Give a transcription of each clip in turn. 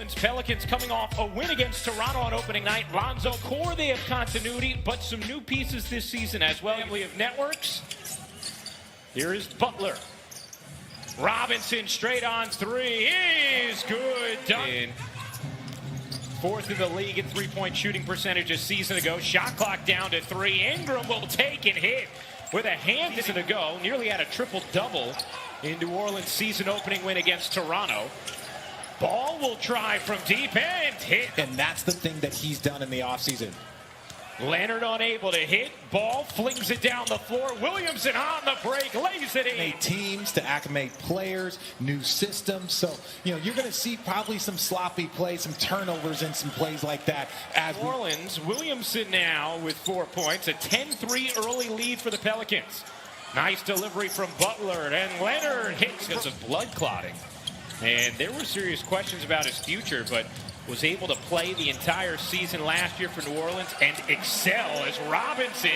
Orleans Pelicans coming off a win against Toronto on opening night. Lonzo core, they have continuity, but some new pieces this season as well. Family of networks. Here is Butler. Robinson straight on three is good. Done. Fourth in the league in three-point shooting percentage a season ago. Shot clock down to 3. Ingram will take and hit with a hand season ago. Nearly had a triple-double in New Orleans' season-opening win against Toronto. Ball will try from deep and hit. And that's the thing that he's done in the offseason. Leonard unable to hit. Ball flings it down the floor. Williamson on the break, lays it in. Teams to acclimate players, new systems. So, you're going to see probably some sloppy plays, some turnovers and some plays like that. As New Orleans, Williamson now with 4 points. A 10-3 early lead for the Pelicans. Nice delivery from Butler, and Leonard hits because of blood clotting. And there were serious questions about his future, but was able to play the entire season last year for New Orleans and excel as Robinson.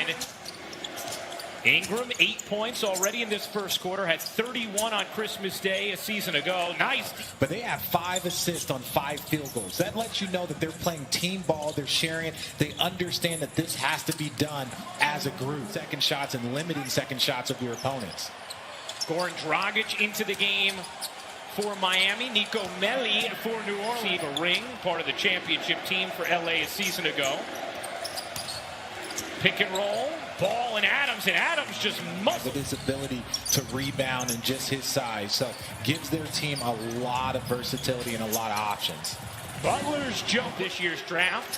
Ingram, 8 points already in this first quarter, had 31 on Christmas Day a season ago. Nice. But they have 5 assists on 5 field goals. That lets you know that they're playing team ball, they're sharing it, they understand that this has to be done as a group. Second shots and limiting second shots of your opponents. Goran Dragic into the game for Miami. Nico Melli for New Orleans. Received a ring, part of the championship team for LA a season ago. Pick and roll, ball and Adams just must. With his ability to rebound and just his size, so gives their team a lot of versatility and a lot of options. Butler's jump this year's draft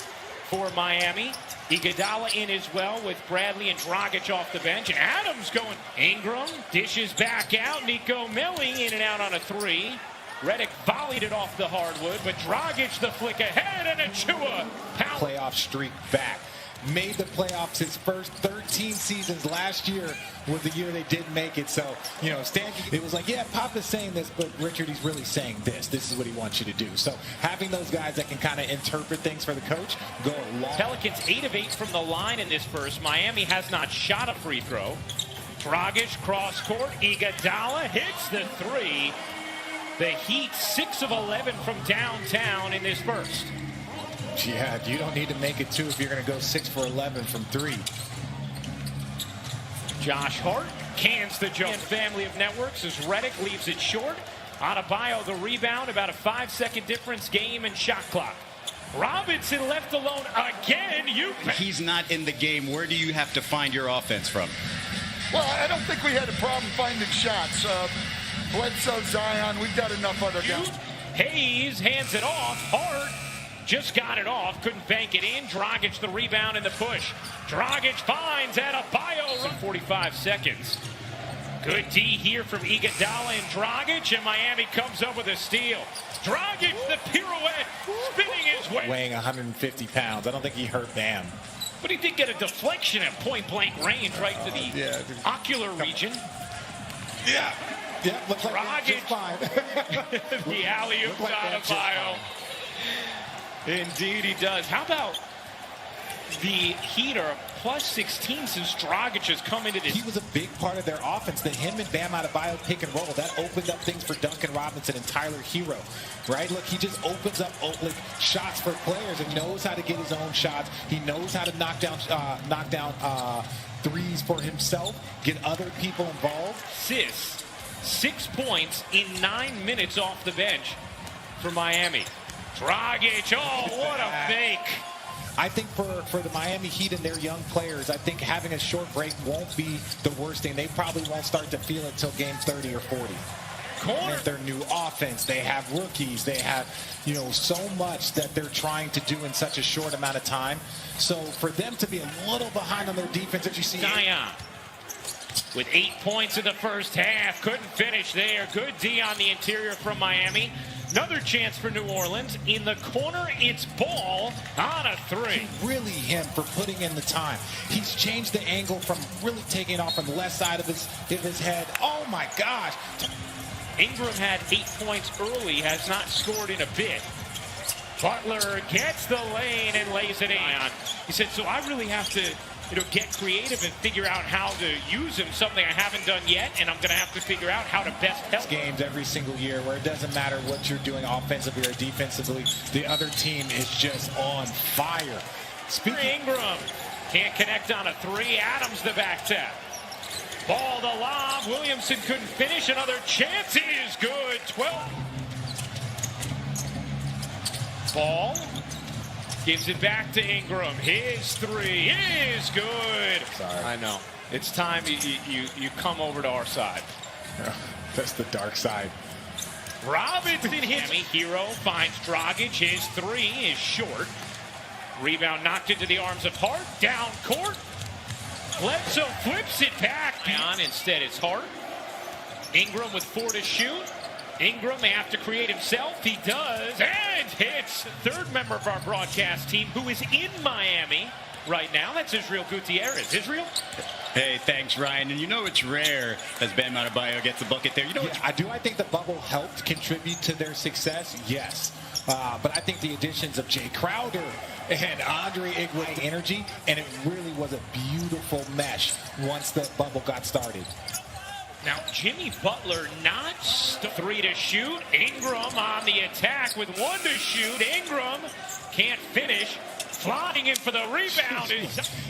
for Miami. Iguodala in as well with Bradley and Dragic off the bench. And Adams going. Ingram dishes back out. Nico Melli in and out on a 3. Redick volleyed it off the hardwood, but Dragic the flick ahead and Achua. Playoff streak back. Made the playoffs his first 13 seasons. Last year was the year they did make it. So, Stan, it was like, yeah, Papa's saying this, but Richard, he's really saying this. This is what he wants you to do. So having those guys that can kind of interpret things for the coach go a long. Pelicans 8 of 8 from the line in this first. Miami has not shot a free throw. Dragic cross court. Iguodala hits the 3. The Heat 6 of 11 from downtown in this first. Yeah, you don't need to make it 2 if you're going to go 6 for 11 from 3. Josh Hart cans the jump. Family of networks as Redick leaves it short. Adebayo the rebound, about a 5-second difference, game and shot clock. Robinson left alone again. He's not in the game. Where do you have to find your offense from? Well, I don't think we had a problem finding shots. Bledsoe, Zion, we've got enough other guys. Hayes hands it off. Hart just got it off, couldn't bank it in. Dragic the rebound and the push. Dragic finds Adebayo. 45 seconds. Good D here from Iguodala and Dragic, and Miami comes up with a steal. Dragic the pirouette, spinning his way. Weighing 150 pounds. I don't think he hurt Bam. But he did get a deflection at point-blank range right to the ocular region. Yeah, looks like Dragic. fine. The alley-oop to Adebayo. Indeed he does. How about the Heat are plus 16 since Dragic has come into this? He was a big part of their offense. The him and Bam Adebayo pick and roll, that opened up things for Duncan Robinson and Tyler Hero, right? Look, he just opens up shots for players and knows how to get his own shots. He knows how to knock down threes for himself, get other people involved. 6 points in 9 minutes off the bench for Miami. Dragic, oh, what a fake. I think for the Miami Heat and their young players, I think having a short break won't be the worst thing. They probably won't start to feel it till game 30 or 40. Corner. Their new offense, they have rookies, they have, so much that they're trying to do in such a short amount of time. So for them to be a little behind on their defense, as you see. Zion with 8 points in the first half. Couldn't finish there. Good D on the interior from Miami. Another chance for New Orleans. In the corner, it's Ball on a 3. Really him for putting in the time. He's changed the angle from really taking it off on the left side of his head. Oh, my gosh. Ingram had 8 points early, has not scored in a bit. Butler gets the lane and lays it in. He said, so I really have to get creative and figure out how to use him, something I haven't done yet, and I'm going to have to figure out how to best help. Games every single year where it doesn't matter what you're doing offensively or defensively, the other team is just on fire. Ingram can't connect on a three. Adams the back tap. Ball the lob. Williamson couldn't finish. Another chance is good. 12. Ball gives it back to Ingram. His three is good. Sorry. I know. It's time you come over to our side. That's the dark side. Robinson hits. Hero finds Dragic. His three is short. Rebound knocked into the arms of Hart. Down court. Bledsoe flips it back. Instead, it's Hart. Ingram with 4 to shoot. Ingram may have to create himself. He does. And hits. Third member of our broadcast team who is in Miami right now. That's Israel Gutierrez. Israel? Hey, thanks, Ryan. And you know it's rare as Bam Adebayo gets a bucket there. You know, I think the bubble helped contribute to their success. Yes. But I think the additions of Jay Crowder and Andre Iguodala energy, and it really was a beautiful mesh once the bubble got started. Now, Jimmy Butler not 3 to shoot. Ingram on the attack with 1 to shoot. Ingram can't finish. Flying in for the rebound.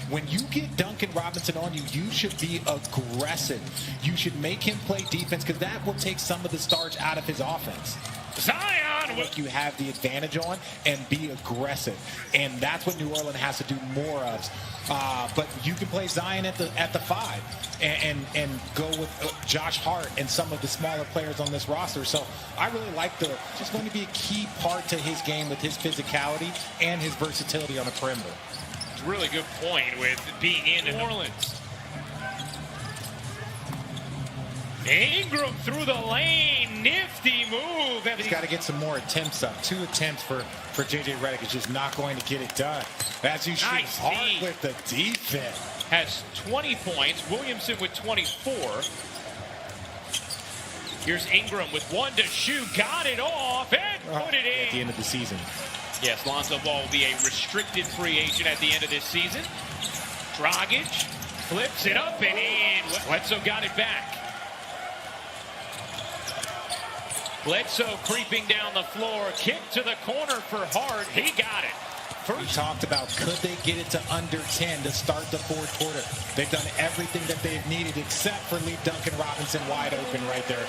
When you get Duncan Robinson on you, you should be aggressive. You should make him play defense because that will take some of the starch out of his offense. Zion Look, you have the advantage on and be aggressive, and that's what New Orleans has to do more of. But you can play Zion at the 5 and go with Josh Hart and some of the smaller players on this roster. So I really like just going to be a key part to his game with his physicality and his versatility on the perimeter. It's a really good point with being in New Orleans. Ingram through the lane, nifty move. He's got to get some more attempts up. 2 attempts for J.J. Redick is just not going to get it done. As you shoot Nice Hart with the defense. Has 20 points. Williamson with 24. Here's Ingram with 1 to shoot. Got it off and put it in. At the end of the season. Yes, Lonzo Ball will be a restricted free agent at the end of this season. Dragic flips it up and in. Bledsoe got it back. Bledsoe creeping down the floor. Kick to the corner for Hart. He got it. We talked about could they get it to under 10 to start the fourth quarter. They've done everything that they've needed except for leave Duncan Robinson wide open right there.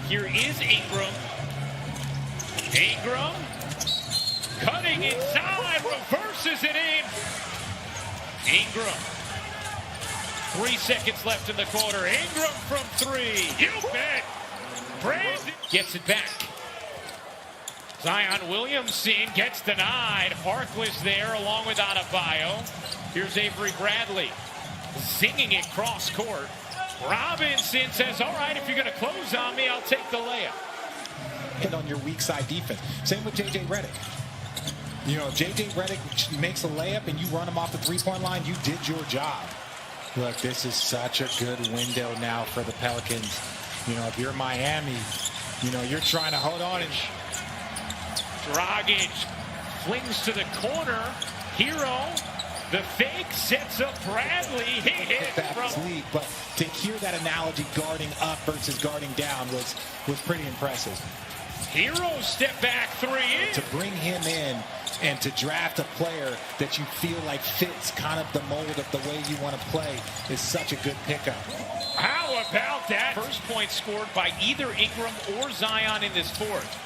Here is Ingram. Ingram cutting inside, reverses it in. Ingram. 3 seconds left in the quarter. Ingram from 3. You bet. Brandon gets it back. Zion Williamson gets denied. Harkless there along with Adebayo. Here's Avery Bradley zinging it cross court. Robinson says, all right, if you're going to close on me, I'll take the layup. And on your weak side defense. Same with J.J. Redick. You know, if J.J. Redick makes a layup and you run him off the three-point line, you did your job. Look, this is such a good window now for the Pelicans. You know, if you're Miami, you know, you're trying to hold on. And Dragic flings to the corner. Hero, the fake, sets up Bradley. He hit from league, but to hear that analogy, guarding up versus guarding down was pretty impressive. Hero step back 3 in. To bring him in and to draft a player that you feel like fits kind of the mold of the way you want to play is such a good pickup. How about that? First point scored by either Ingram or Zion in this fourth.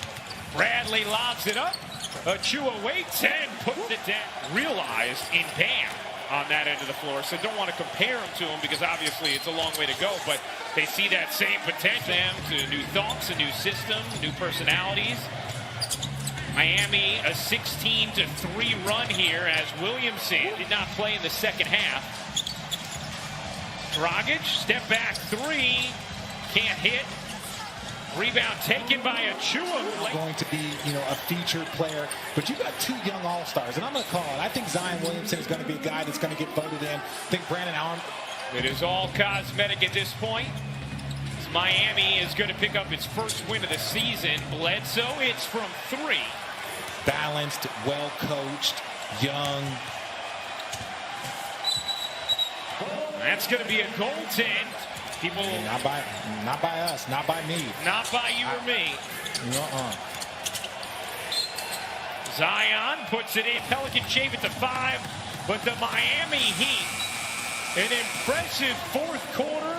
Bradley lobs it up. Achua waits and puts it down. Realized in Bam on that end of the floor. So don't want to compare him to him because obviously it's a long way to go. But they see that same potential to new thoughts, a new system, new personalities. Miami, a 16-3 run here as Williamson did not play in the second half. Dragic, step back 3, can't hit. Rebound taken by Achua. Going to be, you know, a featured player, but you got 2 young all-stars, and I'm going to call it. I think Zion Williamson is going to be a guy that's going to get voted in. I think Brandon Allen. It is all cosmetic at this point. Miami is going to pick up its first win of the season. Bledsoe, it's from 3. Balanced, well-coached, young. That's going to be a goaltend. People, not by us, not by me, not by you or me. Zion puts it in. Pelicans shave it to 5, but the Miami Heat, an impressive fourth quarter.